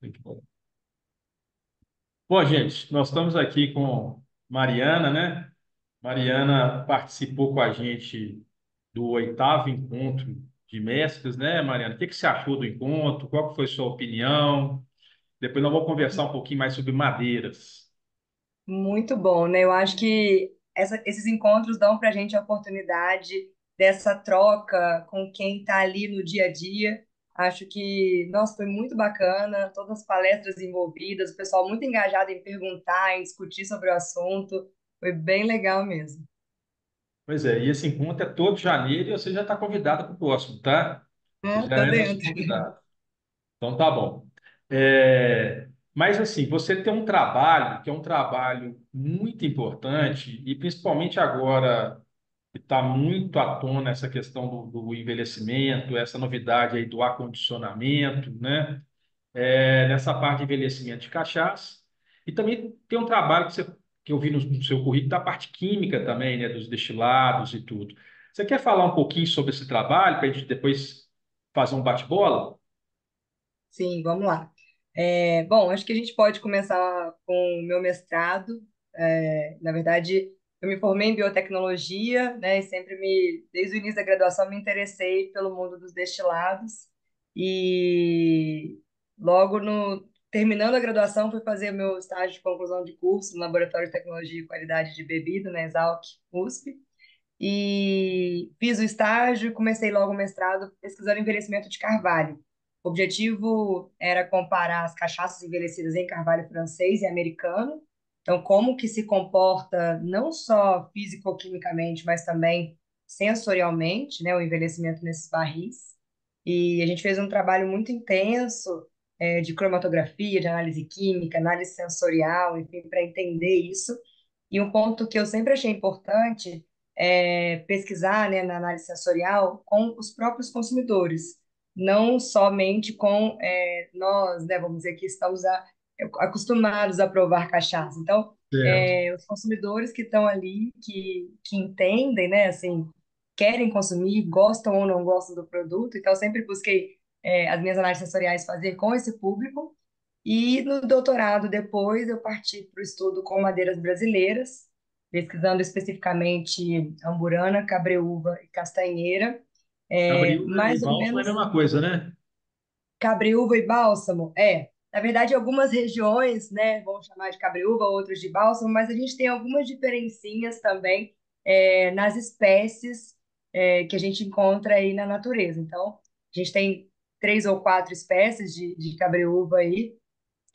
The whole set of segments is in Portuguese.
Muito bom. Bom, gente, nós estamos aqui com Mariana, né? Mariana participou com a gente do oitavo encontro de mestres, né, Mariana? O que que você achou do encontro? Qual que foi sua opinião? Depois nós vamos conversar um pouquinho mais sobre madeiras. Muito bom, né? Eu acho que esses encontros dão para a gente a oportunidade dessa troca com quem está ali no dia a dia. Acho que, nossa, foi muito bacana, todas as palestras envolvidas, o pessoal muito engajado em perguntar, em discutir sobre o assunto. Foi bem legal mesmo. Pois é, e esse encontro é todo janeiro e você já está convidada para o próximo, tá? Você Ah, já tô é nosso dentro. convidado. Então tá bom. Mas assim, você tem um trabalho que é um trabalho muito importante e principalmente agora que está muito à tona essa questão do envelhecimento, essa novidade aí do acondicionamento, né? Nessa parte de envelhecimento de cachaça. E também tem um trabalho que eu vi no seu currículo da parte química também, né? Dos destilados e tudo. Você quer falar um pouquinho sobre esse trabalho para a gente depois fazer um bate-bola? Sim, vamos lá. Bom, acho que a gente pode começar com o meu mestrado. Na verdade, eu me formei em biotecnologia, né, e desde o início da graduação, me interessei pelo mundo dos destilados. E logo terminando a graduação, fui fazer meu estágio de conclusão de curso no Laboratório de Tecnologia e Qualidade de Bebida, na Exalc USP. E fiz o estágio e comecei logo o mestrado pesquisando envelhecimento de carvalho. O objetivo era comparar as cachaças envelhecidas em carvalho francês e americano. Então, como que se comporta não só fisicoquimicamente, mas também sensorialmente, né, o envelhecimento nesses barris. E a gente fez um trabalho muito intenso, de cromatografia, de análise química, análise sensorial, enfim, para entender isso. E um ponto que eu sempre achei importante é pesquisar, né, na análise sensorial com os próprios consumidores, não somente com nós, né, vamos dizer que estamos acostumados a provar cachaça. Então, Certo. os consumidores que estão ali, que entendem, né, assim, querem consumir, gostam ou não gostam do produto. Então, eu sempre busquei as minhas análises sensoriais fazer com esse público. E no doutorado, depois, eu parti para o estudo com madeiras brasileiras, pesquisando especificamente amburana, cabreúva e castanheira, Cabriúva e mais ou bálsamo é a menos mesma coisa, né? cabreúva e bálsamo. Na verdade, algumas regiões, né, vão chamar de cabreúva, outras de bálsamo, mas a gente tem algumas diferencinhas também nas espécies que a gente encontra aí na natureza. Então, a gente tem 3 ou 4 espécies de cabreúva aí,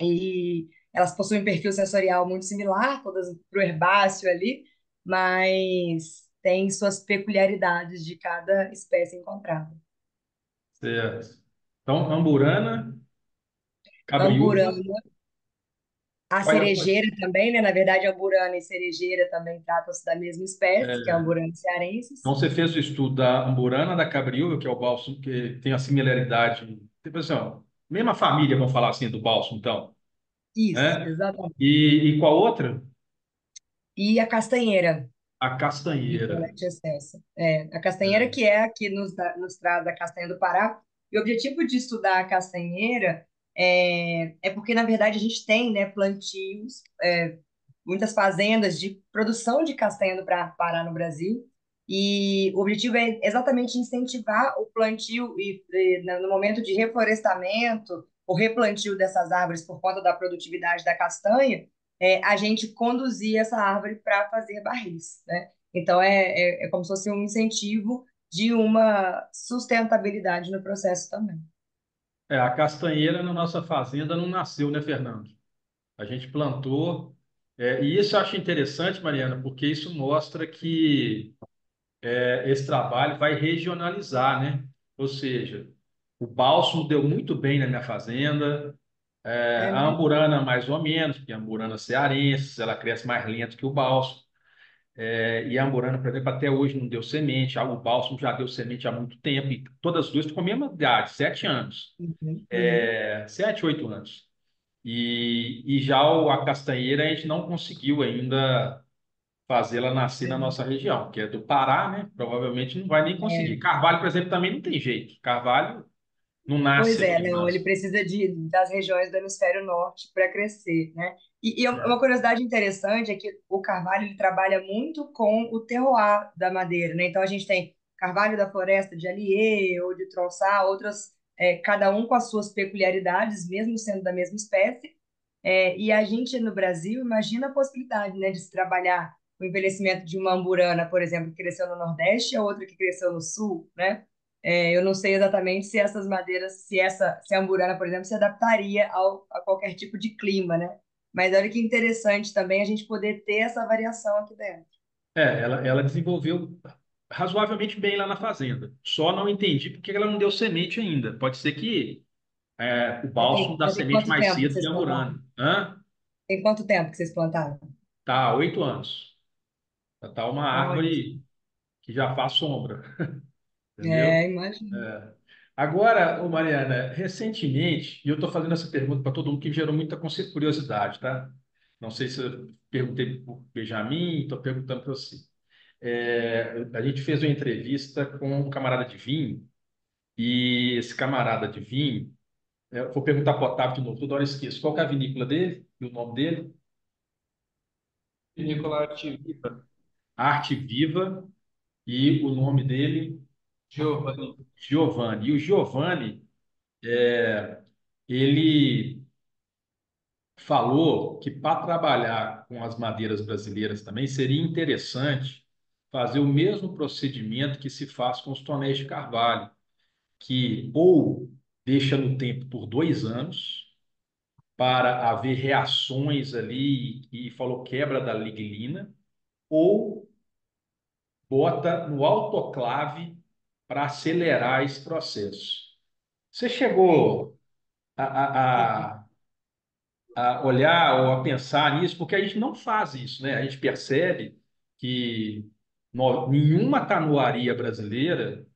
e elas possuem um perfil sensorial muito similar, todas para o herbáceo ali, mas tem suas peculiaridades de cada espécie encontrada. Certo. Então, amburana, cabriúva. Amburana, a Olha, cerejeira também, né? Na verdade, amburana e cerejeira também tratam-se da mesma espécie, que é a é, amburana cearensis. então você fez o estudo da amburana, da cabriúva, que é o bálsamo, que tem a similaridade, tipo assim, ó, mesma família, vamos falar assim, do bálsamo, então, Isso, né? exatamente. E qual outra? E a castanheira, A castanheira. Nicolete excelsa. A castanheira É. que é aqui nos traz da castanha do Pará. E o objetivo de estudar a castanheira é porque, na verdade, a gente tem, né, plantios, muitas fazendas de produção de castanha do Pará no Brasil. E o objetivo é exatamente incentivar o plantio no momento de reflorestamento, o replantio dessas árvores por conta da produtividade da castanha, a gente conduzir essa árvore para fazer barris, né? Então, é como se fosse um incentivo de uma sustentabilidade no processo também. A castanheira na nossa fazenda não nasceu, né, Fernando? A gente plantou, e isso eu acho interessante, Mariana, porque isso mostra que esse trabalho vai regionalizar, né? Ou seja, o bálsamo deu muito bem na minha fazenda, É, a né? amburana mais ou menos, porque a amburana cearense, ela cresce mais lento que o bálsamo. E a amburana, por exemplo, até hoje não deu semente, o bálsamo já deu semente há muito tempo, e todas as duas estão com a mesma idade, 7 anos, Uhum, uhum. 7, 8 anos. E já a castanheira a gente não conseguiu ainda fazê-la nascer na nossa região, que é do Pará, né? Provavelmente não vai nem conseguir. É, Carvalho, por exemplo, também não tem jeito. Carvalho, Não nasce Pois é, aqui não, ele mais. precisa das regiões do hemisfério norte para crescer, né? E uma É. curiosidade interessante é que o carvalho ele trabalha muito com o terroir da madeira, né? Então a gente tem carvalho da floresta de Allier ou de Tronçal, outras, cada um com as suas peculiaridades, mesmo sendo da mesma espécie. E a gente no Brasil imagina a possibilidade, né, de se trabalhar o envelhecimento de uma amburana, por exemplo, que cresceu no Nordeste e a outra que cresceu no Sul, né? Eu não sei exatamente se essas madeiras, se a amburana, por exemplo, se adaptaria a qualquer tipo de clima, né? Mas olha que interessante também a gente poder ter essa variação aqui dentro. Ela desenvolveu razoavelmente bem lá na fazenda. Só não entendi porque ela não deu semente ainda. Pode ser que o bálsamo dá Já tem semente quanto mais tempo que cedo que vocês a plantaram? Amurana. Hã? Tem quanto tempo que vocês plantaram? Tá há 8 anos. Já tá uma Olha, árvore que já faz sombra, entendeu? imagino. É. Agora, ô Mariana, recentemente, e eu estou fazendo essa pergunta para todo mundo que gerou muita curiosidade, tá? Não sei se eu perguntei para o Benjamin, estou perguntando para você. A gente fez uma entrevista com um camarada de vinho, e esse camarada de vinho, eu vou perguntar para o Otávio de novo, toda hora eu esqueço. Qual que é a vinícola dele e o nome dele? Vinícola Artivida, Arte Viva, e o nome dele, Giovanni. Giovanni. E o Giovanni, ele falou que para trabalhar com as madeiras brasileiras também seria interessante fazer o mesmo procedimento que se faz com os tonéis de carvalho, que ou deixa no tempo por 2 anos para haver reações ali e falou quebra da lignina, ou bota no autoclave para acelerar esse processo. Você É, chegou a olhar ou a pensar nisso, porque a gente não faz isso, né? A gente percebe que nenhuma tanoaria brasileira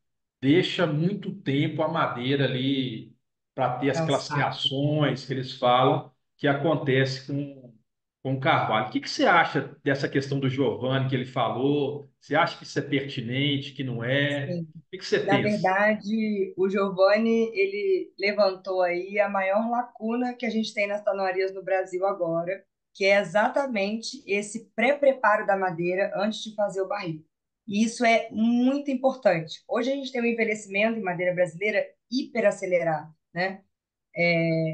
deixa muito tempo a madeira ali para ter aquelas calçado. reações que eles falam que acontece com o carvalho. O que que você acha dessa questão do Giovanni que ele falou? Você acha que isso é pertinente, que não é? Sim. O que que você Na pensa? verdade, o Giovanni, ele levantou aí a maior lacuna que a gente tem nas tanoarias no Brasil agora, que é exatamente esse pré-preparo da madeira antes de fazer o barril. E isso é muito importante. Hoje a gente tem um envelhecimento em madeira brasileira hiperacelerado, né?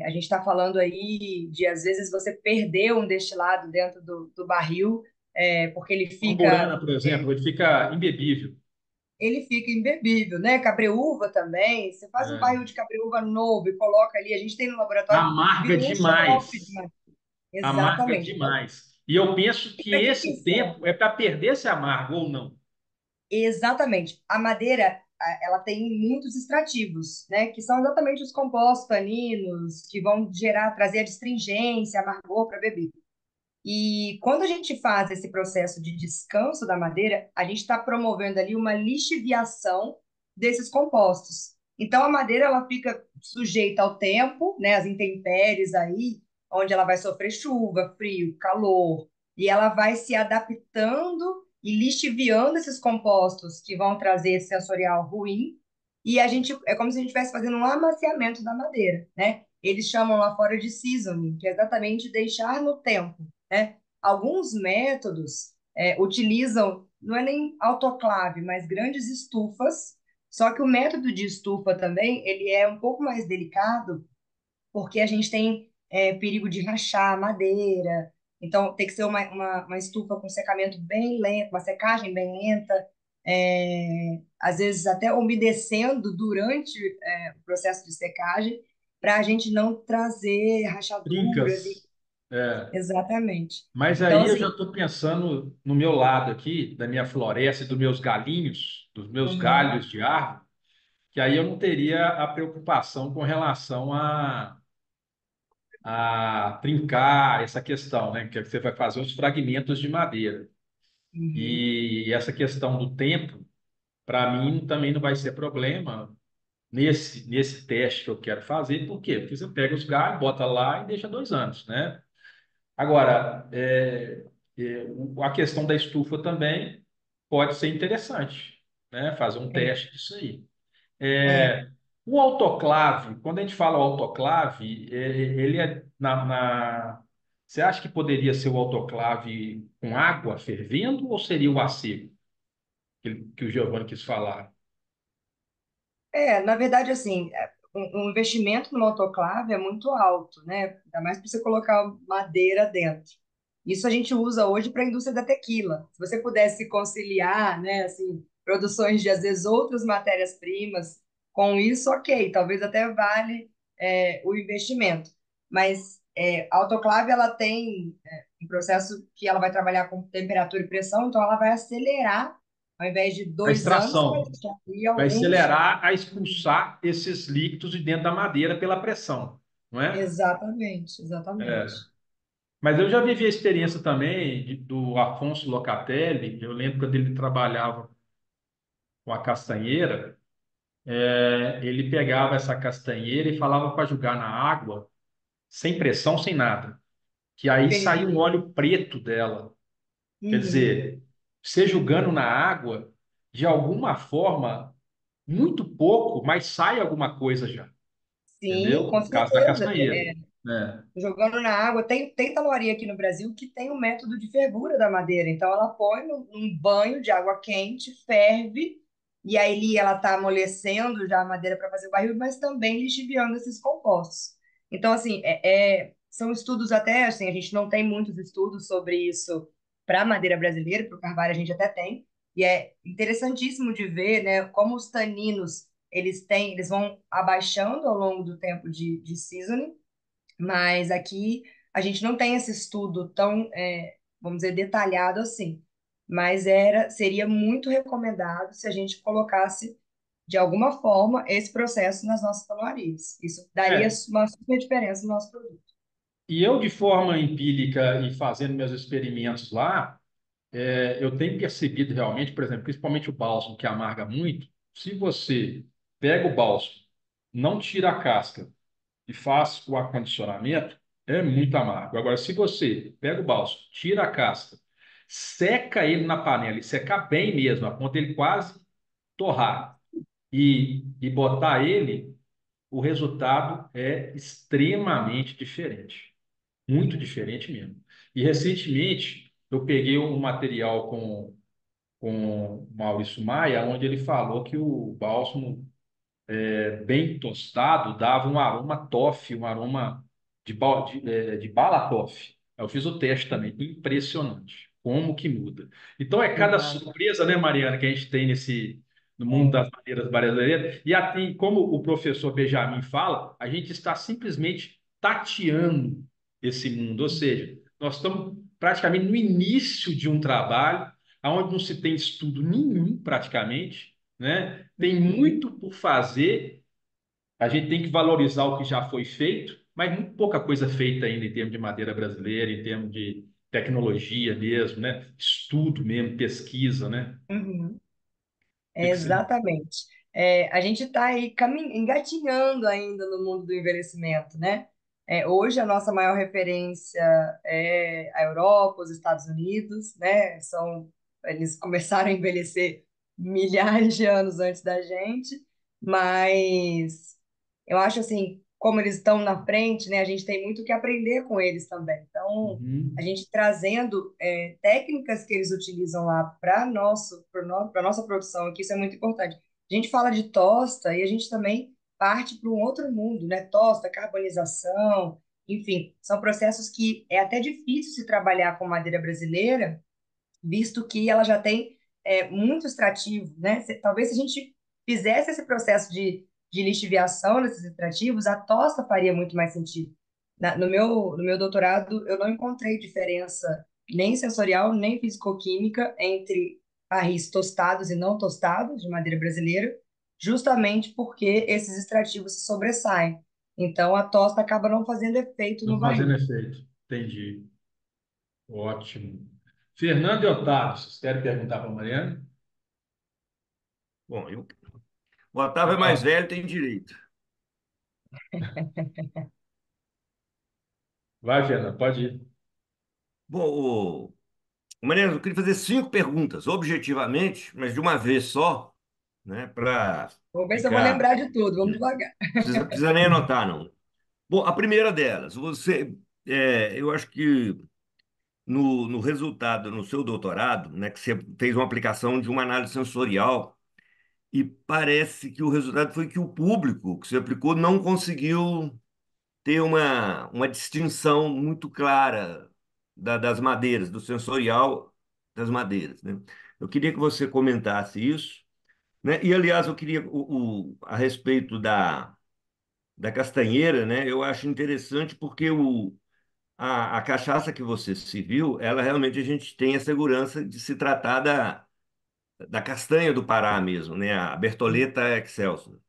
A gente está falando aí de, às vezes, você perder um destilado dentro do barril, porque Amburana, por exemplo, ele fica imbebível. ele fica imbebível, né? Cabreúva também. Você faz um É, barril de cabreúva novo e coloca ali, a gente tem no laboratório, amarga vira um xarope de demais. madeira. Amarga Exatamente. Então, demais. E eu penso e que para que esse serve? tempo é para perder esse amargo ou não. Exatamente. A madeira, ela tem muitos extrativos, né? Que são exatamente os compostos taninos que vão trazer a astringência, amargor para beber. E quando a gente faz esse processo de descanso da madeira, a gente está promovendo ali uma lixiviação desses compostos. Então a madeira ela fica sujeita ao tempo, né, às intempéries aí, onde ela vai sofrer chuva, frio, calor, e ela vai se adaptando e lixiviando esses compostos que vão trazer esse sensorial ruim. E a gente é como se a gente estivesse fazendo um amaciamento da madeira, né? Eles chamam lá fora de seasoning, que é exatamente deixar no tempo, né? Alguns métodos utilizam, não é nem autoclave, mas grandes estufas, só que o método de estufa também, ele é um pouco mais delicado, porque a gente tem perigo de rachar a madeira, então tem que ser uma estufa com secamento bem lento, uma secagem bem lenta, às vezes até umedecendo durante o processo de secagem, para a gente não trazer rachaduras. Trincas. É. Exatamente. Mas Então, aí eu já assim, estou pensando no meu lado aqui, da minha floresta e dos meus galinhos, dos meus uhum, galhos de árvore, que aí eu não teria a preocupação com relação a trincar essa questão, né? Que você vai fazer os fragmentos de madeira. uhum, E essa questão do tempo, para mim, também não vai ser problema nesse teste que eu quero fazer. Por quê? Porque você pega os galhos, bota lá e deixa 2 anos, né? Agora, a questão da estufa também pode ser interessante, né? Fazer um é, teste disso aí. é. O autoclave, quando a gente fala autoclave, ele é Você acha que poderia ser o autoclave com água fervendo ou seria o a seco que o Giovanni quis falar? Na verdade, assim, um investimento no autoclave é muito alto, né? Ainda mais para você colocar madeira dentro. Isso a gente usa hoje para a indústria da tequila. Se você pudesse conciliar, né, assim, produções de, às vezes, outras matérias-primas com isso, ok, talvez até vale o investimento. Mas a autoclave, ela tem um processo que ela vai trabalhar com temperatura e pressão, então ela vai acelerar, ao invés de A 2 anos, você vai extração deixar ali vai alguns. acelerar a expulsar esses líquidos de dentro da madeira pela pressão, não é? Exatamente, É. exatamente. Mas eu já vivi a experiência também do Afonso Locatelli. Eu lembro quando ele trabalhava com a castanheira, ele pegava essa castanheira e falava para jogar na água, sem pressão, sem nada, que aí saía um Fervia. óleo preto dela. Quer Uhum. dizer, você jogando na água, de alguma forma, muito pouco, mas sai alguma coisa já, Sim, entendeu? com No caso da certeza. castanheira. É. Jogando na água, tem taloaria aqui no Brasil que tem o método de fervura da madeira. Então, ela põe num banho de água quente, ferve, e aí ela está amolecendo já a madeira para fazer o barril, mas também lixiviando esses compostos. Então, assim, são estudos até, assim, a gente não tem muitos estudos sobre isso para a madeira brasileira, para o carvalho a gente até tem, e é interessantíssimo de ver, né, como os taninos, eles vão abaixando ao longo do tempo de seasoning, mas aqui a gente não tem esse estudo tão, vamos dizer, detalhado assim. Mas seria muito recomendado se a gente colocasse, de alguma forma, esse processo nas nossas panorárias. Isso daria É. uma super diferença no nosso produto. E eu, de forma empírica e fazendo meus experimentos lá, eu tenho percebido realmente, por exemplo, principalmente o bálsamo, que amarga muito, se você pega o bálsamo, não tira a casca e faz o acondicionamento, é muito amargo. Agora, se você pega o bálsamo, tira a casca, seca ele na panela e secar bem mesmo, a ponto ele quase torrar, e botar ele, o resultado é extremamente diferente. Muito diferente mesmo. E recentemente eu peguei um material com o Maurício Maia, onde ele falou que o bálsamo bem tostado dava um aroma toffee, um aroma de bala toffee. Eu fiz o teste também, impressionante. Como que muda. Então é cada Exato. surpresa, né, Mariana, que a gente tem no mundo É. das madeiras brasileiras. E assim, como o professor Benjamin fala, a gente está simplesmente tateando esse mundo. Ou seja, nós estamos praticamente no início de um trabalho, onde não se tem estudo nenhum praticamente, né? Tem Uhum. muito por fazer, a gente tem que valorizar o que já foi feito, mas muito pouca coisa feita ainda em termos de madeira brasileira, em termos de tecnologia mesmo, né? Estudo mesmo, pesquisa, né? Uhum. O que que você... Exatamente. A gente está aí engatinhando ainda no mundo do envelhecimento, né? Hoje a nossa maior referência é a Europa, os Estados Unidos, né? Eles começaram a envelhecer milhares de anos antes da gente, mas eu acho assim, como eles estão na frente, né? A gente tem muito que aprender com eles também. Então, a Uhum. gente trazendo técnicas que eles utilizam lá para para nossa produção aqui, isso é muito importante. A gente fala de tosta e a gente também parte para um outro mundo, né? Tosta, carbonização, enfim, são processos que é até difícil se trabalhar com madeira brasileira, visto que ela já tem muito extrativo, né? Talvez se a gente fizesse esse processo de lixiviação desses extrativos, a tosta faria muito mais sentido. No meu doutorado, eu não encontrei diferença nem sensorial, nem fisicoquímica entre barris tostados e não tostados de madeira brasileira, justamente porque esses extrativos se sobressaem. Então, a tosta acaba não fazendo efeito no Não fazendo barril. efeito. Entendi. Ótimo. Fernando e Otávio, vocês querem perguntar para a Mariana? Bom, o Otávio é mais Otávio, velho, tem direito. vai, Fernando, pode ir. Bom, Mariana, eu queria fazer 5 perguntas, objetivamente, mas de uma vez só, né, para Vamos ver Vem se eu vou cá. lembrar de tudo. Vamos devagar. Precisa nem anotar, não. Bom, a primeira delas, eu acho que no resultado, no seu doutorado, né, que você fez uma aplicação de uma análise sensorial, e parece que o resultado foi que o público que você aplicou não conseguiu ter uma distinção muito clara das madeiras, do sensorial das madeiras, né? Eu queria que você comentasse isso, né? E, aliás, eu queria, a respeito da castanheira, né? Eu acho interessante porque a cachaça que você serviu, ela realmente a gente tem a segurança de se tratar da castanha do Pará mesmo, né? A Bertoleta Excelsior.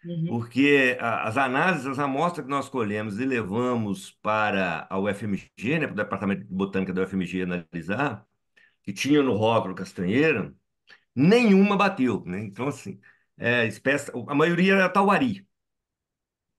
Uhum, Porque as análises, as amostras que nós colhemos e levamos para a UFMG, né, para o Departamento de Botânica da UFMG analisar, que tinha no rótulo castanheira, nenhuma bateu, né? Então, assim, a maioria era tauari.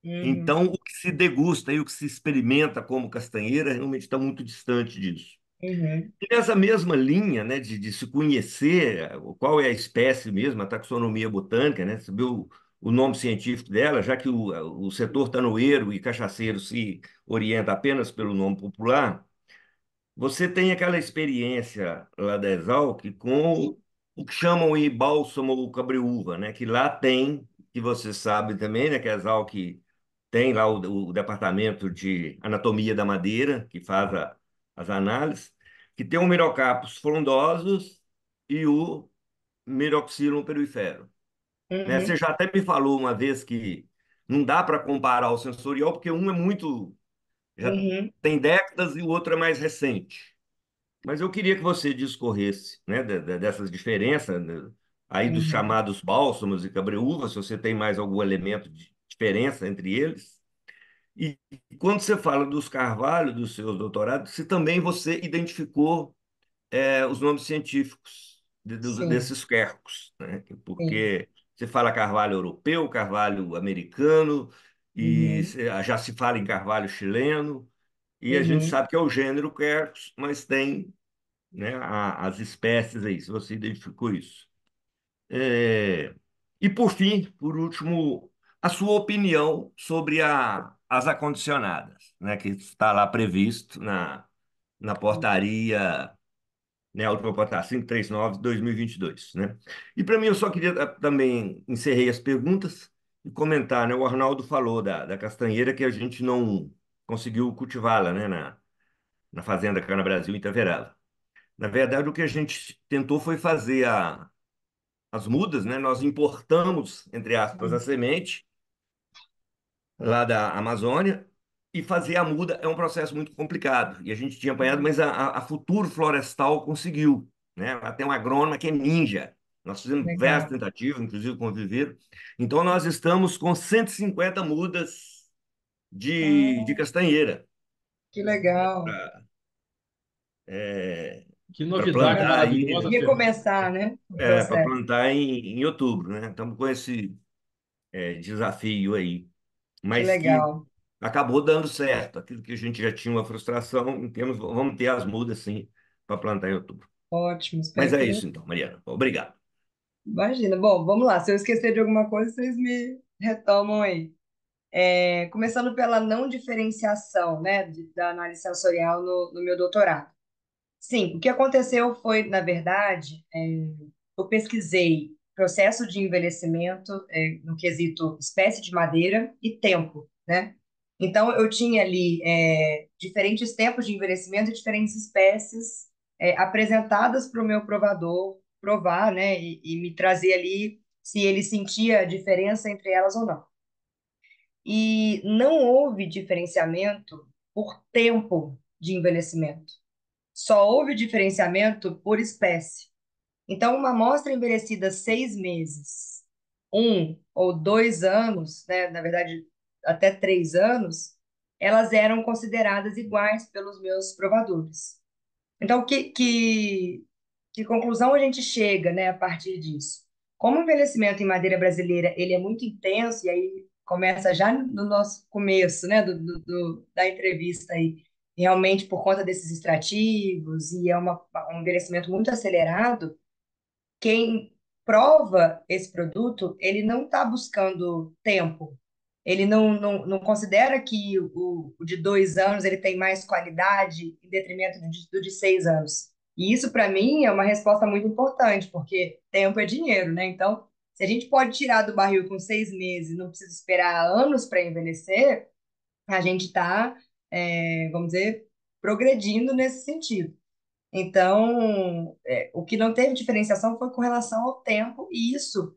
uhum, Então, o que se degusta e o que se experimenta como castanheira realmente está muito distante disso. uhum, E nessa mesma linha, né, de se conhecer qual é a espécie mesmo, a taxonomia botânica, né, saber o nome científico dela, já que o setor tanoeiro e cachaceiro se orienta apenas pelo nome popular, você tem aquela experiência lá da Exalc com o que chamam de bálsamo ou cabreúva, né, que lá tem, que você sabe também, né, que a Exalc tem lá o departamento de anatomia da madeira, que faz as análises, que tem o Merocarpus frondosus e o Meroxylon perifero. Né? Você uhum, já até me falou uma vez que não dá para comparar o sensorial, porque um é muito, já uhum, tem décadas e o outro é mais recente. Mas eu queria que você discorresse, né, dessas diferenças, né, aí dos uhum. chamados bálsamos e cabreúvas, se você tem mais algum elemento de diferença entre eles. E quando você fala dos carvalhos dos seus doutorados, se também você identificou os nomes científicos Sim, desses quercus, né? sim. Porque você fala carvalho europeu, carvalho americano, e Uhum, já se fala em carvalho chileno, e a gente uhum, sabe que é o gênero quercus, mas tem, né, as espécies aí, se você identificou isso. É, E por fim, por último, a sua opinião sobre as acondicionadas, né, que está lá previsto na portaria, né, a última portaria 539 de 2022, né? E para mim eu só queria também encerrei as perguntas e comentar, né, o Arnaldo falou da castanheira que a gente não conseguiu cultivá-la, né, na Fazenda Cana Brasil em Itaverava. Na verdade, o que a gente tentou foi fazer as mudas, né? Nós importamos, entre aspas, a uhum. semente lá da Amazônia e fazer a muda é um processo muito complicado. E a gente tinha apanhado, mas a Futuro Florestal conseguiu, né? Ela tem uma agrônoma que é ninja. Nós fizemos diversas Legal. tentativas, inclusive com o Viveiro. Então, nós estamos com 150 mudas de Ah, castanheira que legal. Que para novidade plantar Para maravilhosa, aí, Fernando. recomeçar, né, o para processo. plantar em outubro, né? Estamos com esse desafio aí. Que Mas que legal. acabou dando certo. Aquilo que a gente já tinha uma frustração, vamos ter as mudas sim para plantar em outubro. Ótimo. Mas Espero é que dê. isso então, Mariana. Obrigado. Imagina. Bom, vamos lá. Se eu esquecer de alguma coisa, vocês me retomam aí. Começando pela não diferenciação, né, da análise sensorial no meu doutorado. Sim, o que aconteceu foi, na verdade, eu pesquisei processo de envelhecimento, no quesito espécie de madeira e tempo, né? Então, eu tinha ali diferentes tempos de envelhecimento e diferentes espécies apresentadas para o meu provador provar, né? E me trazer ali se ele sentia a diferença entre elas ou não. E não houve diferenciamento por tempo de envelhecimento. Só houve diferenciamento por espécie. Então, uma amostra envelhecida 6 meses, 1 ou 2 anos, né, na verdade, até 3 anos, elas eram consideradas iguais pelos meus provadores. Então, que conclusão a gente chega, né, a partir disso? Como o envelhecimento em madeira brasileira ele é muito intenso, e aí começa já no nosso começo, né, da entrevista aí, realmente por conta desses extrativos, e é um envelhecimento muito acelerado, quem prova esse produto, ele não está buscando tempo. Ele não considera que o de 2 anos ele tem mais qualidade em detrimento do de 6 anos. E isso, para mim, é uma resposta muito importante, porque tempo é dinheiro, né? Então, se a gente pode tirar do barril com 6 meses e não precisa esperar anos para envelhecer, a gente está, vamos dizer, progredindo nesse sentido. Então, o que não teve diferenciação foi com relação ao tempo, e isso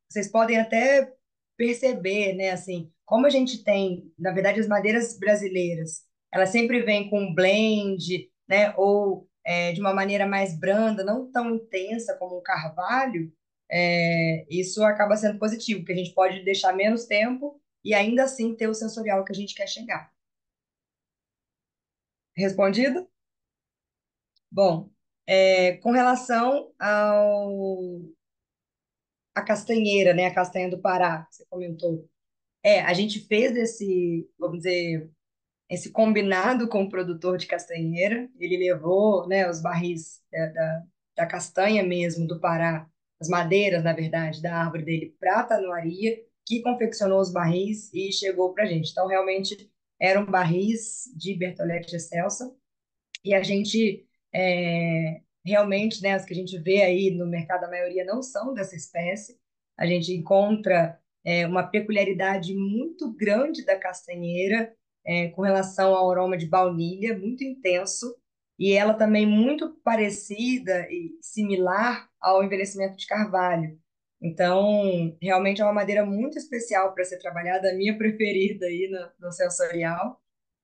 vocês podem até perceber, né? Assim, como a gente tem, na verdade, as madeiras brasileiras, elas sempre vêm com um blend, né? Ou de uma maneira mais branda, não tão intensa como o carvalho, isso acaba sendo positivo, porque a gente pode deixar menos tempo e ainda assim ter o sensorial que a gente quer chegar. Respondido? Bom, com relação à castanheira, né, a castanha do Pará, que você comentou. A gente fez esse, vamos dizer, esse combinado com o produtor de castanheira. Ele levou, né, os barris da castanha mesmo do Pará, as madeiras, na verdade, da árvore dele para a tanoaria, que confeccionou os barris e chegou para a gente. Então, realmente, eram barris de Bertolete Excelsa, e a gente realmente, né, as que a gente vê aí no mercado, a maioria não são dessa espécie. A gente encontra uma peculiaridade muito grande da castanheira com relação ao aroma de baunilha, muito intenso, e ela também muito parecida e similar ao envelhecimento de carvalho. Então, realmente é uma madeira muito especial para ser trabalhada, a minha preferida aí no sensorial.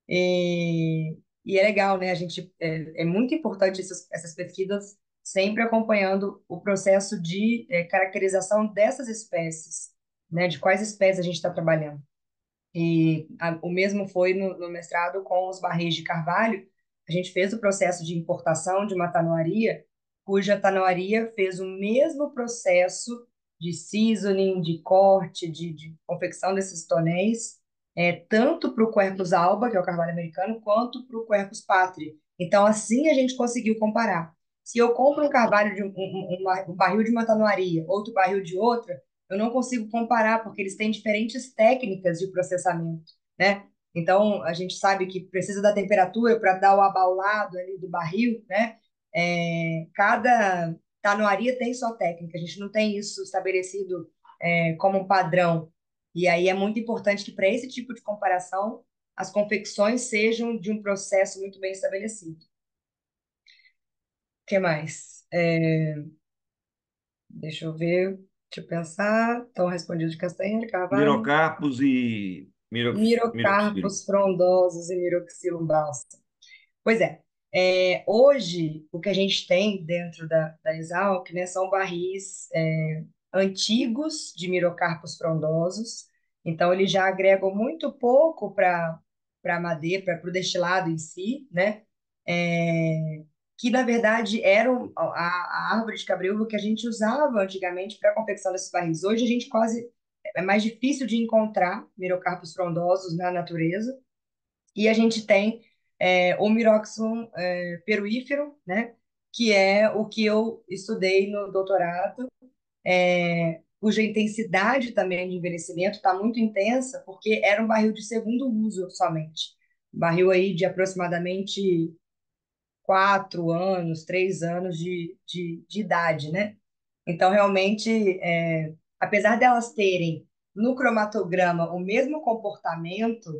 E, e é legal, né? A gente é muito importante essas pesquisas sempre acompanhando o processo de caracterização dessas espécies, né? De quais espécies a gente está trabalhando. E o mesmo foi no mestrado com os barris de carvalho. A gente fez o processo de importação de uma tanoaria, cuja tanoaria fez o mesmo processo de seasoning, de corte, de confecção desses tonéis, tanto para o Quercus alba, que é o carvalho americano, quanto para o Quercus patria. Então, assim a gente conseguiu comparar. Se eu compro um carvalho de um barril de uma tanoaria, outro barril de outra, eu não consigo comparar, porque eles têm diferentes técnicas de processamento, né? Então, a gente sabe que precisa da temperatura para dar o abaulado ali do barril, né? Cada tanoaria tem sua técnica, a gente não tem isso estabelecido como um padrão. E aí é muito importante que, para esse tipo de comparação, as confecções sejam de um processo muito bem estabelecido. O que mais? Deixa eu ver, deixa eu pensar. Então, respondido de castanha, carvalho. Mirocarpos e miroxilo. Mirocarpos frondosos e miroxilo balsam. Pois hoje o que a gente tem dentro da Exalc, né, são barris antigos de mirocarpos frondosos, então eles já agregam muito pouco para a madeira, para o destilado em si, né, que na verdade eram a árvore de cabreúva que a gente usava antigamente para a confecção desses barris. Hoje a gente quase é mais difícil de encontrar mirocarpos frondosos na natureza, e a gente tem o Miroxylon peruífero, né, que é o que eu estudei no doutorado, cuja intensidade também de envelhecimento está muito intensa, porque era um barril de segundo uso somente. Barril aí de aproximadamente 4 anos, 3 anos de idade, né? Então, realmente, apesar delas terem no cromatograma o mesmo comportamento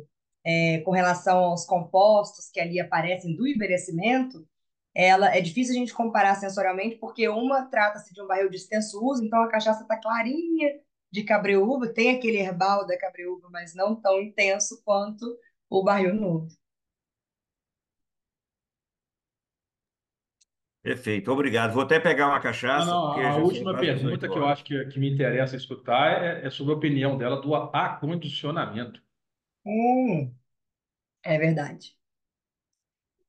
com relação aos compostos que ali aparecem do envelhecimento, ela é difícil a gente comparar sensorialmente, porque uma trata-se de um barril de extenso uso, então a cachaça está clarinha de cabreúva, tem aquele herbal da cabreúva, mas não tão intenso quanto o barril novo. Perfeito, obrigado. Vou até pegar uma Não, cachaça, não, porque a já são última quase 18 pergunta que eu horas. acho que me interessa escutar é sobre a opinião dela do acondicionamento. É verdade.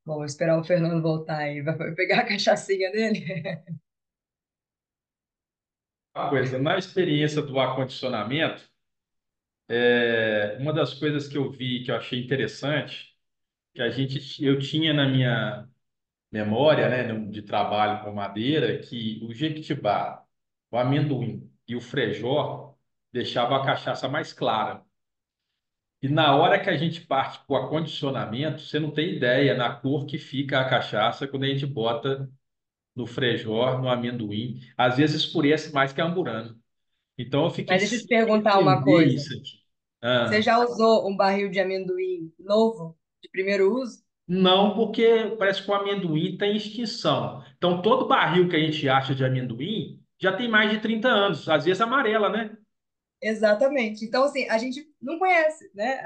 Bom, vou esperar o Fernando voltar aí. Vai pegar a cachaçinha dele? Uma coisa, na experiência do acondicionamento, uma das coisas que eu vi que eu achei interessante, eu tinha na minha memória, né, de trabalho com madeira, que o Jequitibá o amendoim e o frejó deixavam a cachaça mais clara. E na hora que a gente parte para o acondicionamento, você não tem ideia na cor que fica a cachaça quando a gente bota no frejó, no amendoim. Às vezes escurece mais que a amburana. Então eu fiquei Mas deixa eu te sem perguntar uma entender coisa. isso aqui. Você Ah, já usou um barril de amendoim novo, de primeiro uso? não, porque parece que o amendoim está em extinção. Então todo barril que a gente acha de amendoim já tem mais de 30 anos, às vezes amarela, né? Exatamente. Então, assim, a gente não conhece, né?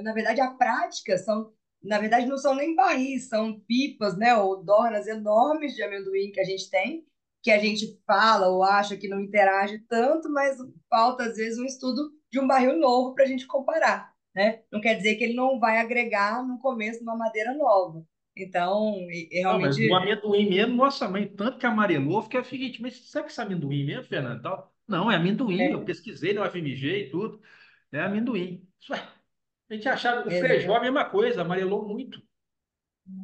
Na verdade, a prática são, na verdade, não são nem barris, são pipas, né? Ou dornas enormes de amendoim que a gente tem, que a gente fala ou acha que não interage tanto, mas falta, às vezes, um estudo de um barril novo para a gente comparar, né? Não quer dizer que ele não vai agregar no começo uma madeira nova. Então, e Não, mas o realmente, amendoim mesmo, nossa mãe, tanto que amarelou, eu fiquei o seguinte, mas será que esse amendoim mesmo, Fernando? Tal? Não, é amendoim, eu é, pesquisei no FMG e tudo, é amendoim. Isso é, a gente achava, o frejó é a é, mesma coisa, amarelou muito.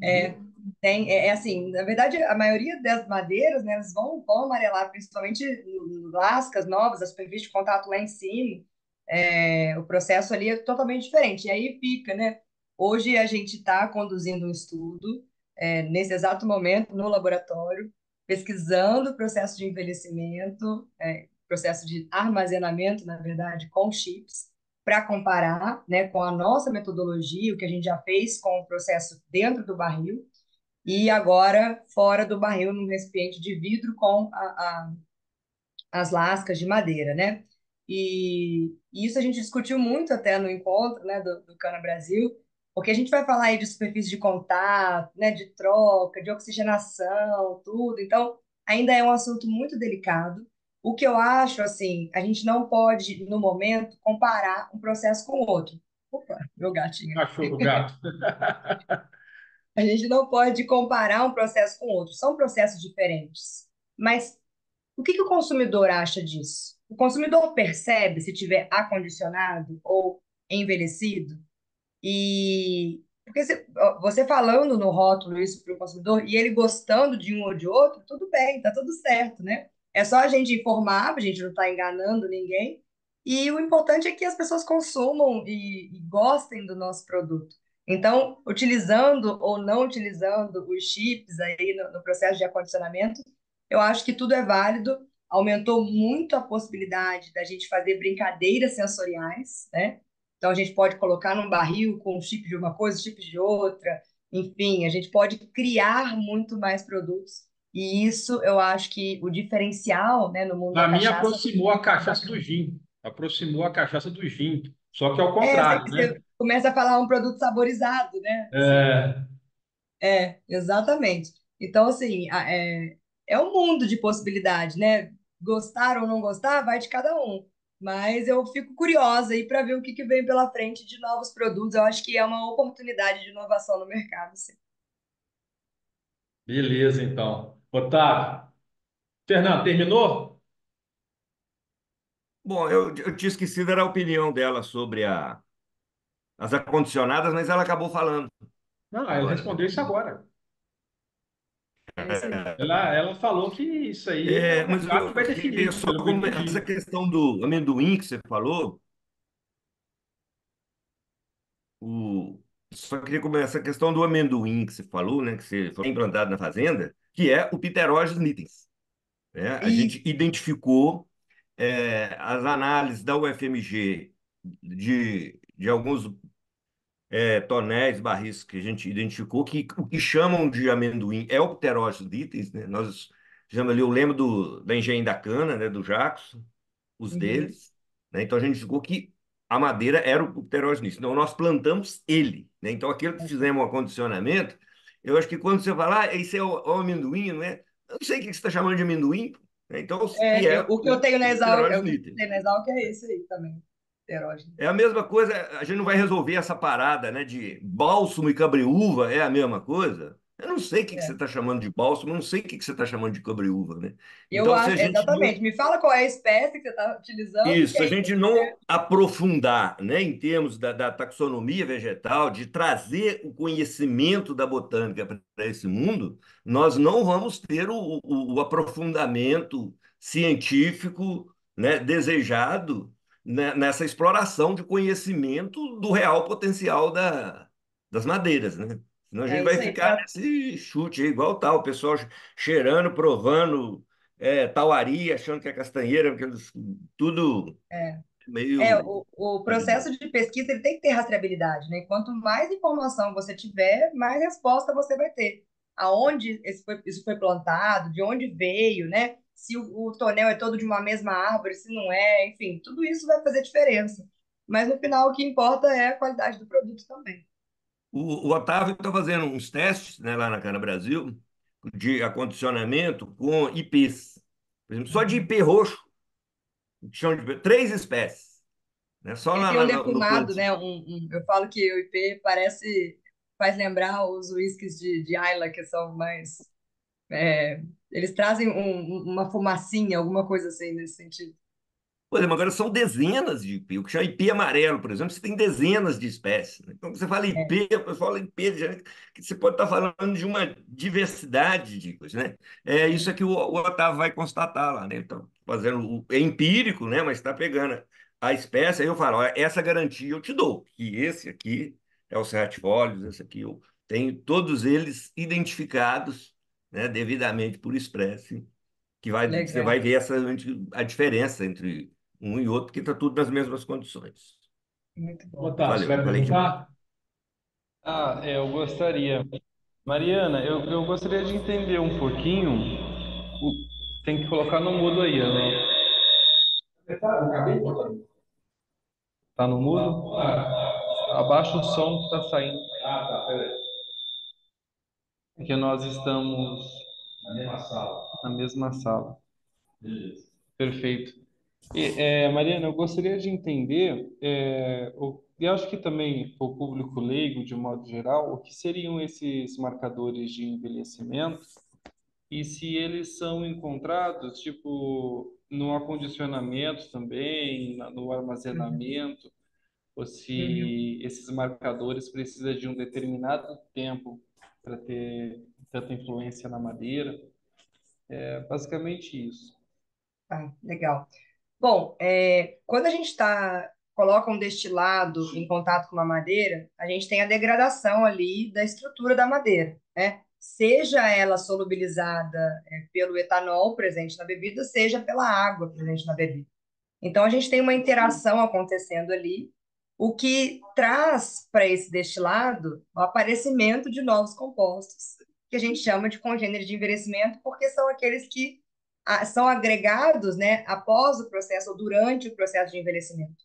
É, é assim, na verdade, a maioria das madeiras, né, elas vão amarelar, principalmente lascas novas, a superfície de contato lá em cima, o processo ali é totalmente diferente. E aí fica, né? Hoje a gente está conduzindo um estudo, nesse exato momento, no laboratório, pesquisando o processo de envelhecimento, processo de armazenamento, na verdade, com chips, para comparar, né, com a nossa metodologia, o que a gente já fez com o processo dentro do barril, e agora fora do barril, num recipiente de vidro com as lascas de madeira, né? E isso a gente discutiu muito até no encontro, né, do Cana Brasil, porque a gente vai falar aí de superfície de contato, né, de troca, de oxigenação, tudo. Então, ainda é um assunto muito delicado. O que eu acho, assim, a gente não pode, no momento, comparar um processo com o outro. Opa, meu gatinho. Cachorro, gato. A gente não pode comparar um processo com outro. São processos diferentes. Mas o que que o consumidor acha disso? O consumidor percebe se tiver acondicionado ou envelhecido? E porque você falando no rótulo isso para o consumidor e ele gostando de um ou de outro, tudo bem, tá tudo certo, né? É só a gente informar, a gente não está enganando ninguém. E o importante é que as pessoas consumam e gostem do nosso produto. Então, utilizando ou não utilizando os chips aí no processo de acondicionamento, eu acho que tudo é válido. Aumentou muito a possibilidade da gente fazer brincadeiras sensoriais, né? Então, a gente pode colocar num barril com um chip de uma coisa, chip de outra. Enfim, a gente pode criar muito mais produtos. E isso eu acho que o diferencial, né, no mundo da Para mim, cachaça aproximou a cachaça do gin. Aproximou a cachaça do gin. Só que ao é contrário, né? você começa a falar um produto saborizado, né? Assim, É, exatamente. Então, assim, é um mundo de possibilidade, né? Gostar ou não gostar, vai de cada um. Mas eu fico curiosa aí para ver o que que vem pela frente de novos produtos. Eu acho que é uma oportunidade de inovação no mercado, sim. beleza, então. Otávio. Fernando, terminou? Bom, eu tinha esquecido era a opinião dela sobre as acondicionadas, mas ela acabou falando Não, ela agora, né? respondeu isso agora. É isso aí. Ela falou que isso aí é o Mas mercado que eu vai queria definir, só pelo que eu essa entendi. questão do amendoim que você falou, só queria comentar essa questão do amendoim que você falou, né, que você foi implantado na fazenda, que é o Pteroides nitens, né? A E gente identificou as análises da UFMG de alguns tonéis, barris que a gente identificou que o que chamam de amendoim é o Pteroides nitens, né? Nós chamamos ali, eu lembro da Engenho da Cana, né, do Jacos, os uhum, deles, né? Então a gente ficou que a madeira era o pterógenes. Então nós plantamos ele, né? Então aquilo que fizemos um acondicionamento, eu acho que quando você fala, esse é o amendoim, não é? Eu não sei o que você está chamando de amendoim, né? Então, e é o que eu tenho na o Exalc, pterógenes o que eu nitens. tenho na Exalc é esse aí também. Erógeno. É a mesma coisa, a gente não vai resolver essa parada, né, de bálsamo e cabreúva, é a mesma coisa. Eu não sei o que que você É. está chamando de bálsamo, eu não sei o que que você está chamando de cobre-uva, né? Eu Então, se a acho, gente não exatamente. Me fala qual é a espécie que você está utilizando, isso, que se a aí gente não aprofundar, né, em termos da taxonomia vegetal, de trazer o conhecimento da botânica para esse mundo, nós não vamos ter o aprofundamento científico, né, desejado, né, nessa exploração de conhecimento do real potencial das madeiras, né? Senão a gente é vai isso aí. ficar nesse chute aí, igual tal, o pessoal cheirando, provando tauari, achando que é castanheira, tudo meio O duvidoso. processo de pesquisa ele tem que ter rastreabilidade, né? Quanto mais informação você tiver, mais resposta você vai ter. Aonde isso foi plantado, de onde veio, né? Se o tonel é todo de uma mesma árvore, se não é, enfim, tudo isso vai fazer diferença. Mas no final o que importa é a qualidade do produto também. O Otávio está fazendo uns testes, né, lá na Cana Brasil de acondicionamento com IPs. Por exemplo, só de Uhum. IP roxo, chão de três espécies, né, só Ele tem um no defumado, plantio. né? Eu falo que o IP faz lembrar os whiskies de Islay, que são mais, é, eles trazem uma fumacinha, alguma coisa assim nesse sentido. Por exemplo, agora são dezenas de IP. O que chama IP amarelo, por exemplo, você tem dezenas de espécies, né? Então, você fala É, IP, a pessoa fala IP, que você pode estar falando de uma diversidade de coisas, né? É isso é que o Otávio vai constatar lá, né? Então, é empírico, né? Mas está pegando a espécie, aí eu falo, ó, essa garantia eu te dou, que esse aqui é o Cerratifolius, esse aqui eu tenho todos eles identificados, né, devidamente por espécie você vai legal, ver a diferença entre um e outro, porque está tudo nas mesmas condições. muito bom. Otávio, você Valeu, vai falei demais. perguntar? Eu gostaria. Mariana, eu gostaria de entender um pouquinho. Tem que colocar no mudo aí, Eu acabei de botar. tá no mudo? Abaixa o som que tá saindo, Ah, tá, peraí. porque nós estamos Na mesma sala. na mesma sala. Beleza. Perfeito. Mariana, eu gostaria de entender, e acho que também para o público leigo, de modo geral, o que seriam esses marcadores de envelhecimento e se eles são encontrados, tipo, no acondicionamento também, no Uhum, armazenamento, ou uhum. se esses marcadores precisam de um determinado tempo para ter tanta influência na madeira. É basicamente isso. Tá, legal. Bom, quando a gente coloca um destilado em contato com uma madeira, a gente tem a degradação ali da estrutura da madeira, né? Seja ela solubilizada, pelo etanol presente na bebida, seja pela água presente na bebida. Então, a gente tem uma interação acontecendo ali, o que traz para esse destilado o aparecimento de novos compostos, que a gente chama de congêneres de envelhecimento, porque são aqueles que são agregados, né, após o processo ou durante o processo de envelhecimento.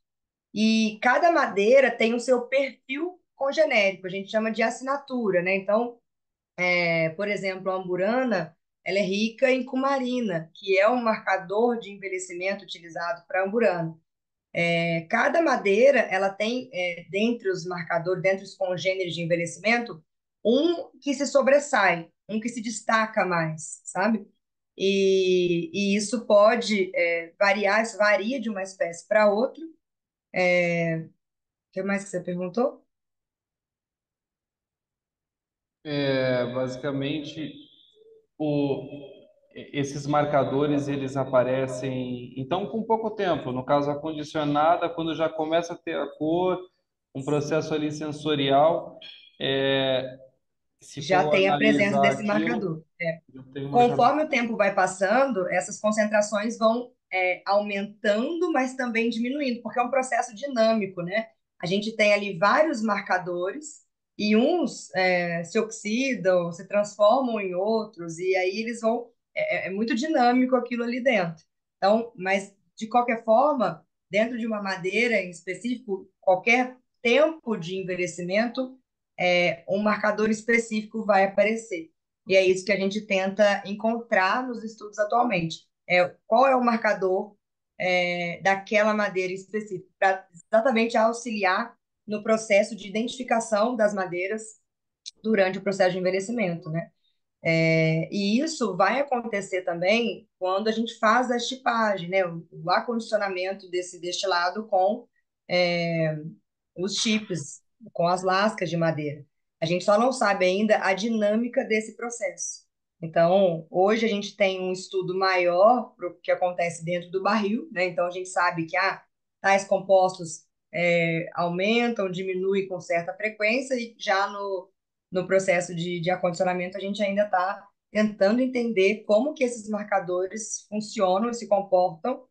E cada madeira tem o seu perfil congenérico, a gente chama de assinatura, né? Então, por exemplo, a amburana, ela é rica em cumarina, que é um marcador de envelhecimento utilizado para amburana. Cada madeira, ela tem, dentre os marcadores, dentre os congêneres de envelhecimento, um que se sobressai, um que se destaca mais, sabe? E isso pode variar, isso varia de uma espécie para outra. O que mais que você perguntou? Basicamente, esses marcadores eles aparecem então com pouco tempo. No caso, a condicionada, quando já começa a ter a cor, um processo ali sensorial, é, se Já for tem a presença analisar desse aquilo, marcador. já tem um marcador. Conforme o tempo vai passando, essas concentrações vão aumentando, mas também diminuindo, porque é um processo dinâmico, né? A gente tem ali vários marcadores e uns se oxidam, se transformam em outros, e aí eles vão. É muito dinâmico aquilo ali dentro. Então, mas de qualquer forma, dentro de uma madeira em específico, qualquer tempo de envelhecimento, um marcador específico vai aparecer. E é isso que a gente tenta encontrar nos estudos atualmente. Qual é o marcador daquela madeira específica, para exatamente auxiliar no processo de identificação das madeiras durante o processo de envelhecimento, né? E isso vai acontecer também quando a gente faz a chipagem, né? O acondicionamento desse destilado com é, os chips, com as lascas de madeira. A gente só não sabe ainda a dinâmica desse processo. Então, hoje a gente tem um estudo maior para o que acontece dentro do barril, né? Então, a gente sabe que tais compostos aumentam, diminuem com certa frequência, e já no processo de acondicionamento a gente ainda está tentando entender como que esses marcadores funcionam e se comportam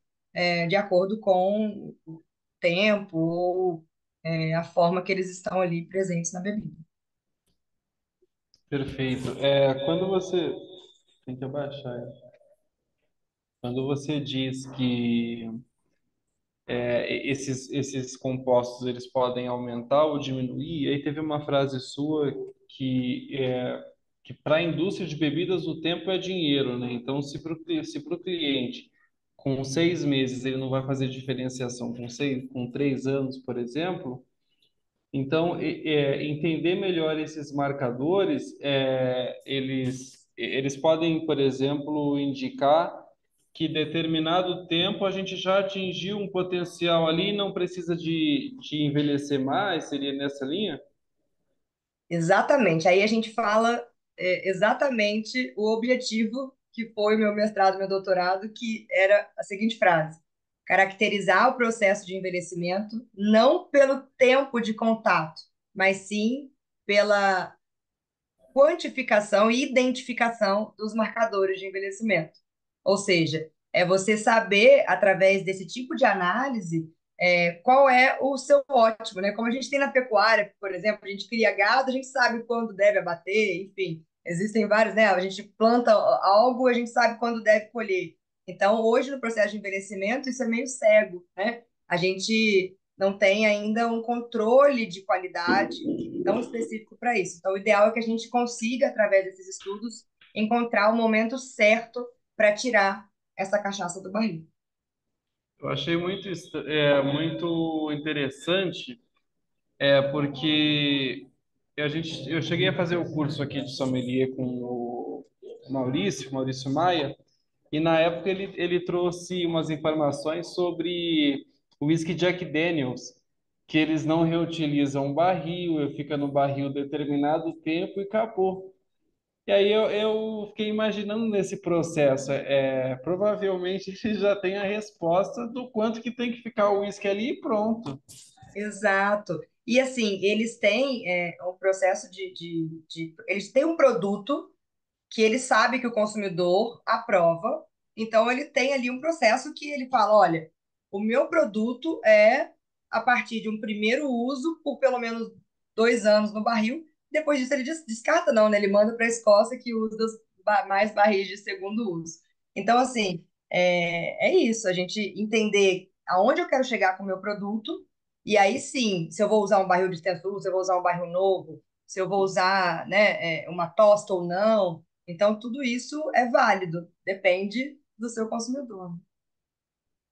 de acordo com o tempo ou a forma que eles estão ali presentes na bebida. Perfeito. Quando você tem que abaixar, quando você diz que esses compostos eles podem aumentar ou diminuir, aí teve uma frase sua que para a indústria de bebidas o tempo é dinheiro, né? Então, se pro cliente com 6 meses ele não vai fazer diferenciação com 3 anos, por exemplo, então entender melhor esses marcadores, eles podem, por exemplo, indicar que determinado tempo a gente já atingiu um potencial ali e não precisa de envelhecer mais, seria nessa linha? Exatamente. Aí a gente fala exatamente o objetivo que foi meu mestrado, meu doutorado, que era a seguinte frase: caracterizar o processo de envelhecimento não pelo tempo de contato, mas sim pela quantificação e identificação dos marcadores de envelhecimento. Ou seja, é você saber, através desse tipo de análise, qual é o seu ótimo, né? Como a gente tem na pecuária, por exemplo, a gente cria gado, a gente sabe quando deve abater, enfim, existem vários, né? A gente planta algo, a gente sabe quando deve colher. Então, hoje, no processo de envelhecimento, isso é meio cego, né? A gente não tem ainda um controle de qualidade tão específico para isso. Então, o ideal é que a gente consiga, através desses estudos, encontrar o momento certo para tirar essa cachaça do barril. Eu achei muito interessante, porque eu cheguei a fazer o curso aqui de sommelier com o Maurício Maia, e na época ele trouxe umas informações sobre o whisky Jack Daniels, que eles não reutilizam o barril, fica no barril determinado tempo e acabou. E aí eu fiquei imaginando nesse processo, provavelmente ele já tem a resposta do quanto que tem que ficar o uísque ali e pronto. Exato. E assim, eles têm um processo eles têm um produto que ele sabe que o consumidor aprova, então ele tem ali um processo que ele fala, olha, o meu produto é a partir de um primeiro uso por pelo menos 2 anos no barril, depois disso ele descarta não, né? Ele manda para a Escócia que usa mais barris de segundo uso. Então, assim, é isso, a gente entender aonde eu quero chegar com o meu produto, e aí sim, se eu vou usar um barril de extenso uso, se eu vou usar um barril novo, se eu vou usar, né, uma tosta ou não, então, tudo isso é válido, depende do seu consumidor.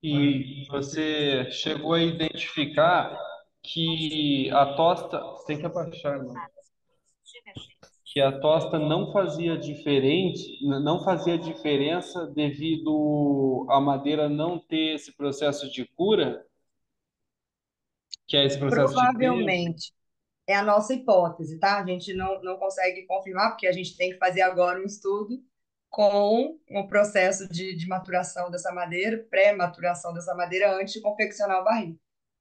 E você chegou a identificar que a tosta, tem que abaixar, não? Que a tosta não fazia não fazia diferença devido à madeira não ter esse processo de cura, que é esse processo de tempo. Provavelmente é a nossa hipótese, tá? A gente não consegue confirmar, porque a gente tem que fazer agora um estudo com o processo de maturação dessa madeira, pré-maturação dessa madeira, antes de confeccionar o barril.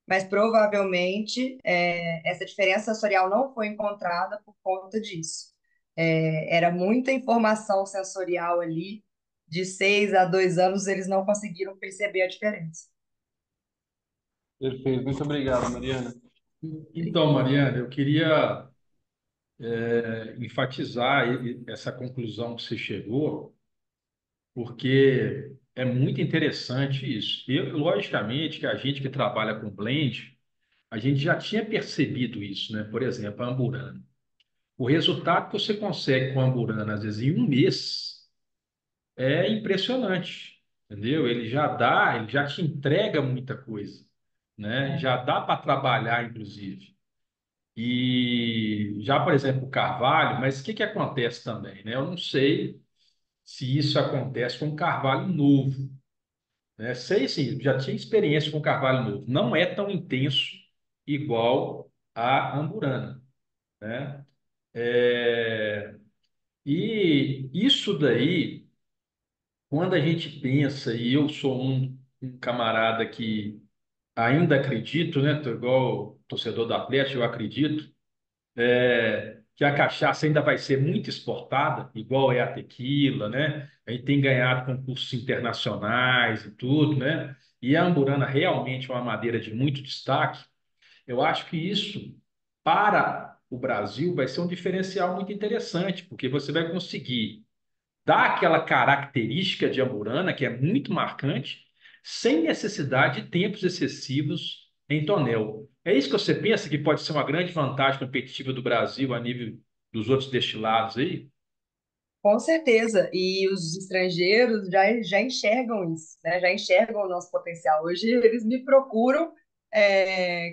Mas provavelmente essa diferença sensorial não foi encontrada por conta disso. Era muita informação sensorial ali, de 6 a 2 anos, eles não conseguiram perceber a diferença. Perfeito, muito obrigado, Mariana. Então, Mariana, eu queria enfatizar essa conclusão que você chegou, porque é muito interessante isso. Logicamente, que a gente que trabalha com blend, a gente já tinha percebido isso, né? Por exemplo, a Amburana. O resultado que você consegue com a Amburana, às vezes em um mês, é impressionante, entendeu? Ele já te entrega muita coisa, né? Já dá para trabalhar, inclusive. E já, por exemplo, o carvalho, mas o que que acontece também, né? Eu não sei se isso acontece com carvalho novo, né? Sei sim, já tinha experiência com carvalho novo. Não é tão intenso igual a amburana, né? É, e isso daí, quando a gente pensa, e eu sou um camarada que ainda acredito, né? Tô igual torcedor do Atlético, eu acredito que a cachaça ainda vai ser muito exportada, igual é a tequila, né? A gente tem ganhado concursos internacionais e tudo, né? E a amburana realmente é uma madeira de muito destaque. Eu acho que isso, para o Brasil, vai ser um diferencial muito interessante, porque você vai conseguir dá aquela característica de amburana, que é muito marcante, sem necessidade de tempos excessivos em tonel. É isso que você pensa que pode ser uma grande vantagem competitiva do Brasil a nível dos outros destilados aí? Com certeza. E os estrangeiros já enxergam isso, né? Já enxergam o nosso potencial. Hoje eles me procuram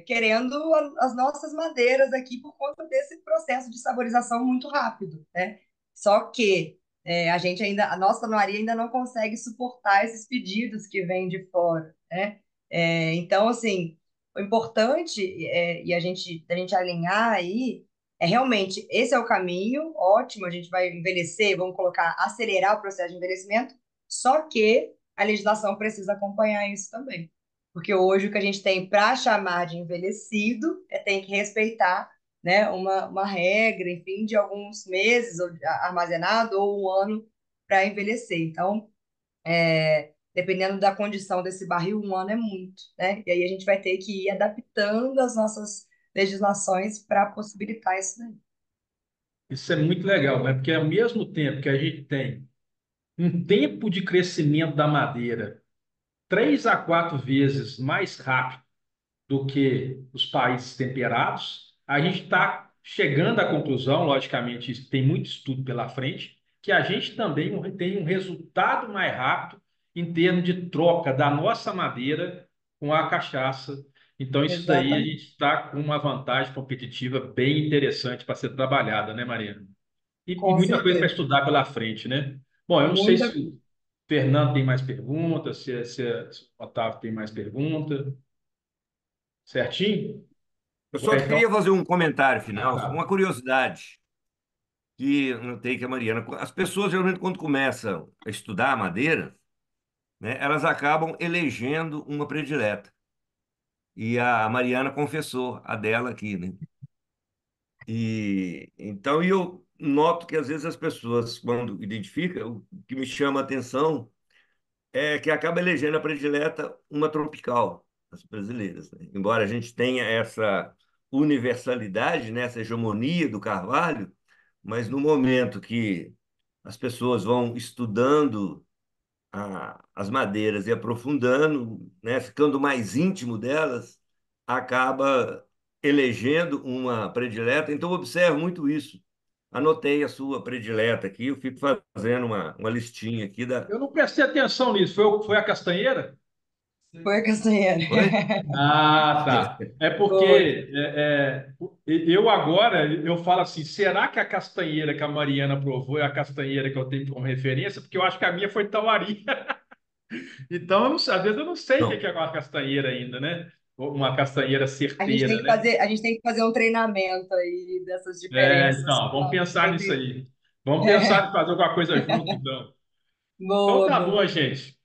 querendo as nossas madeiras aqui por conta desse processo de saborização muito rápido, né? Só que a gente ainda, a nossa noaria ainda não consegue suportar esses pedidos que vêm de fora, né? Então, assim, o importante e a gente alinhar aí realmente, esse é o caminho, ótimo, a gente vai envelhecer, vamos colocar, acelerar o processo de envelhecimento, só que a legislação precisa acompanhar isso também. Porque hoje o que a gente tem para chamar de envelhecido tem que respeitar, né, uma regra, enfim, de alguns meses armazenado ou um ano para envelhecer. Então, dependendo da condição desse barril, um ano é muito, né? E aí a gente vai ter que ir adaptando as nossas legislações para possibilitar isso daí. Isso é muito legal, né? Porque ao mesmo tempo que a gente tem um tempo de crescimento da madeira 3 a 4 vezes mais rápido do que os países temperados, a gente está chegando à conclusão, logicamente, isso tem muito estudo pela frente, que a gente também tem um resultado mais rápido em termos de troca da nossa madeira com a cachaça. Então, isso daí a Exatamente. gente está com uma vantagem competitiva bem interessante para ser trabalhada, né, Mariana? E Com muita coisa para certeza. estudar pela frente, né? Bom, eu não sei Muita. se o Fernando tem mais perguntas, se o Otávio tem mais perguntas. Certinho? Eu Ué, só então, queria fazer um comentário final, tá. uma curiosidade que eu notei que a Mariana, as pessoas geralmente quando começam a estudar a madeira, né, elas acabam elegendo uma predileta. E a Mariana confessou a dela aqui, né? E então eu noto que às vezes as pessoas, quando identificam, o que me chama a atenção é que acaba elegendo a predileta uma tropical, as brasileiras, né? Embora a gente tenha essa universalidade, né, essa hegemonia do carvalho, mas no momento que as pessoas vão estudando as madeiras e aprofundando, né, ficando mais íntimo delas, acaba elegendo uma predileta. Então, eu observo muito isso. Anotei a sua predileta aqui, eu fico fazendo uma listinha aqui da. Eu não prestei atenção nisso. Foi a castanheira? Foi a castanheira. Oi? Ah, tá. É Foi. porque eu agora eu falo assim, será que a castanheira que a Mariana provou é a castanheira que eu tenho como referência? Porque eu acho que a minha foi Tauari. Então, eu não sei, às vezes eu não sei o que Não, é uma castanheira ainda, né? Uma castanheira A gente tem certeira, que né? fazer, a gente tem que fazer um treinamento aí dessas diferenças. Então, vamos pensar nisso Entre... aí. Vamos pensar É, em fazer alguma coisa junto, então. Então boa, tá bom, boa. gente.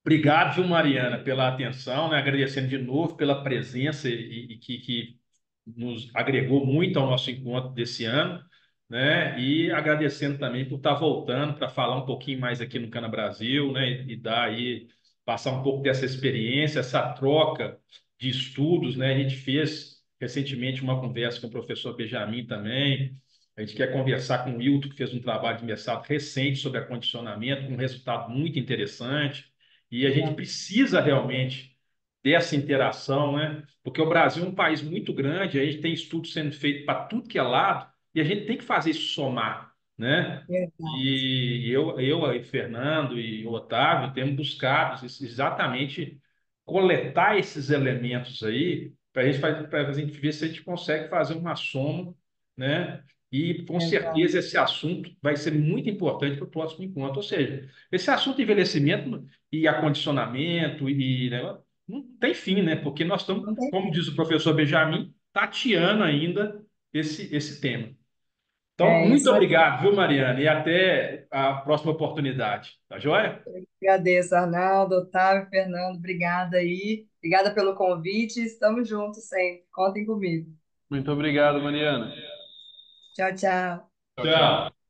Obrigado, viu, Mariana, pela atenção, né? Agradecendo de novo pela presença e que nos agregou muito ao nosso encontro desse ano, né? E agradecendo também por estar voltando para falar um pouquinho mais aqui no Cana Brasil, né? E dar aí, passar um pouco dessa experiência, essa troca de estudos, né? A gente fez recentemente uma conversa com o professor Benjamin também. A gente quer conversar com o Wilton, que fez um trabalho de mestrado recente sobre acondicionamento, com um resultado muito interessante. E a gente Legal. precisa realmente dessa interação, né? Porque o Brasil é um país muito grande, a gente tem estudos sendo feitos para tudo que é lado, e a gente tem que fazer isso somar, né? Exato. E eu, aí, Fernando e o Otávio temos buscado exatamente coletar esses elementos aí para a gente ver se a gente consegue fazer uma soma, né? E com Exato. certeza esse assunto vai ser muito importante para o próximo encontro. Ou seja, esse assunto de envelhecimento e acondicionamento e né, não tem fim, né? Porque nós estamos, Não tem como fim. diz o professor Benjamin, tateando ainda esse tema. Então, É muito isso aí. obrigado, viu, Mariana? E até a próxima oportunidade. Tá joia? Agradeço, Arnaldo, Otávio, Fernando. Obrigada aí. Obrigada pelo convite. Estamos juntos sempre. Contem comigo. Muito obrigado, Mariana. Tchau, tchau. Tchau, tchau. Tchau.